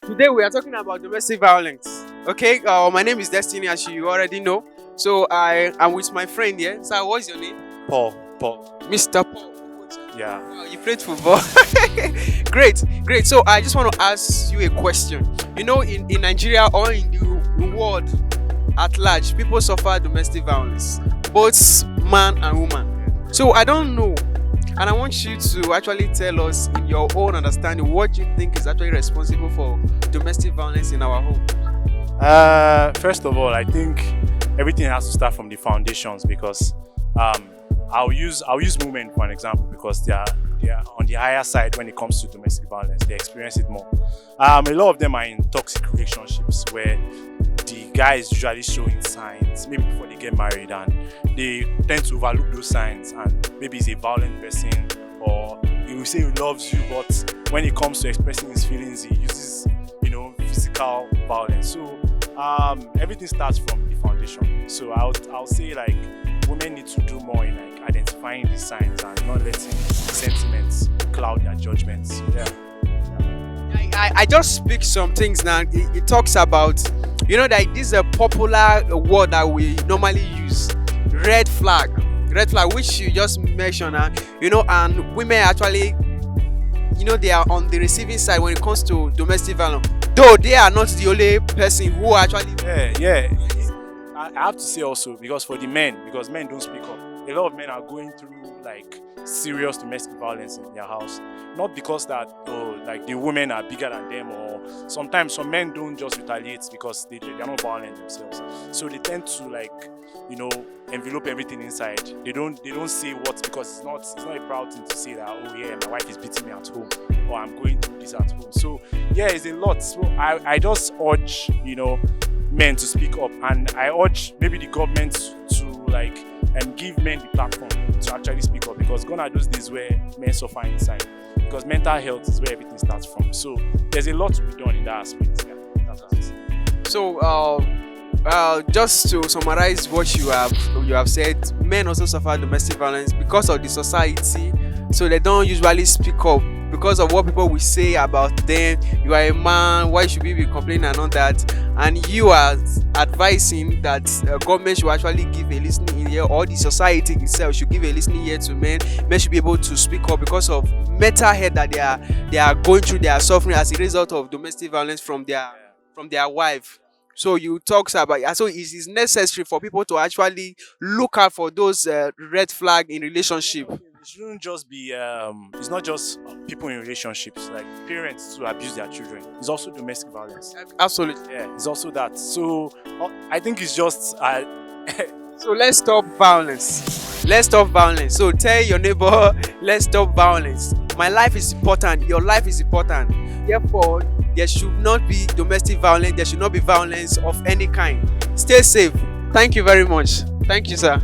Today we are talking about domestic violence. Okay, my name is Destiny, as you already know. So I am with my friend here. So what's your name? Paul. Mr. Paul. Yeah. Wow, you played football. Great. So I just want to ask you a question. You know, in Nigeria or in the world at large, people suffer domestic violence, both man and woman. So I don't know, and I want you to actually tell us, in your own understanding, what you think is actually responsible for domestic violence in our home. First of all, I think everything has to start from the foundations because I'll use women for an example because they are on the higher side when it comes to domestic violence. They experience it more. A lot of them are in toxic relationships where the guy is usually showing signs maybe before they get married, and they tend to overlook those signs, and maybe he's a violent person, or he will say he loves you, but when it comes to expressing his feelings, he uses physical violence. So everything starts from the foundation. So I'll say, like, women need to do more in like identifying these signs and not letting sentiments cloud their judgments. I just speak some things now. It talks about, that this is a popular word that we normally use, red flag, which you just mentioned, and women actually, they are on the receiving side when it comes to domestic violence, though they are not the only person who actually. I have to say also, because men don't speak up. A lot of men are going through like serious domestic violence in their house, not because that the women are bigger than them, or sometimes some men don't just retaliate because they're not violent themselves. So they tend to envelope everything inside. They don't say what, because it's not a proud thing to say that, oh yeah, my wife is beating me at home, or I'm going through this at home. So yeah, it's a lot. So I just urge men to speak up, and I urge maybe the government to give men the platform to actually speak up, because gone are those days where men suffer inside, because mental health is where everything starts from. So there's a lot to be done in that aspect. Yeah, that's what it is. So just to summarize what you have said, men also suffer domestic violence because of the society, so they don't usually speak up because of what people will say about them. You are a man, why should we be complaining and all that? And you are advising that government should actually give a listening ear, or the society itself should give a listening ear to men. Men should be able to speak up because of mental health that they are going through, they are suffering as a result of domestic violence from their wife. So you talk about, so it is necessary for people to actually look out for those red flag in relationship. It shouldn't just be it's not just people in relationships, like parents to abuse their children. It's also domestic violence. Absolutely. Yeah, it's also that. So I think it's just so let's stop violence. So tell your neighbor, let's stop violence. My life is important, your life is important. Therefore, there should not be domestic violence, there should not be violence of any kind. Stay safe. Thank you very much. Thank you, sir.